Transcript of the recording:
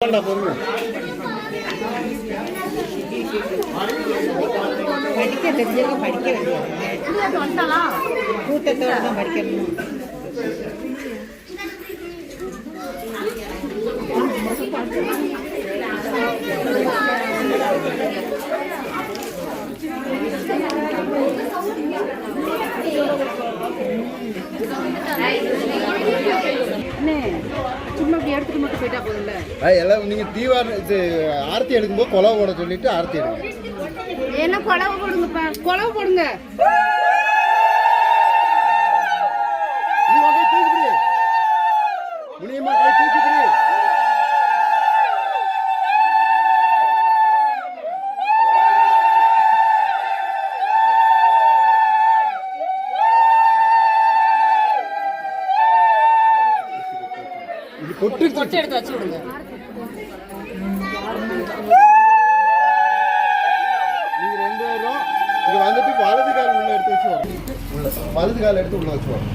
படிக்க தெரிஞ்சவங்க படிக்க வேண்டியது கூட்டத்தோடு தான் படிக்கணும். சும்மா இப்படி எடுத்துட்டு மட்டும் போயிட்டா போதும்ல. எல்லாம் நீங்க தீவார ஆர்த்தி எடுக்கும்போது கொலவை போட சொல்லிட்டு ஆர்த்தி எடுங்க. என்ன கொலவை போடுங்கப்பா, கொலவை போடுங்க. முடியுமா? கை தூக்கிட்டு கொட்டு எடுத்து வச்சு விடுங்க. நீங்க 2 பேரும் இங்க வந்துட்டு வலது கால் உள்ள எடுத்து வச்சு வரணும். வலது கால் எடுத்து உள்ள வச்சு வரணும்.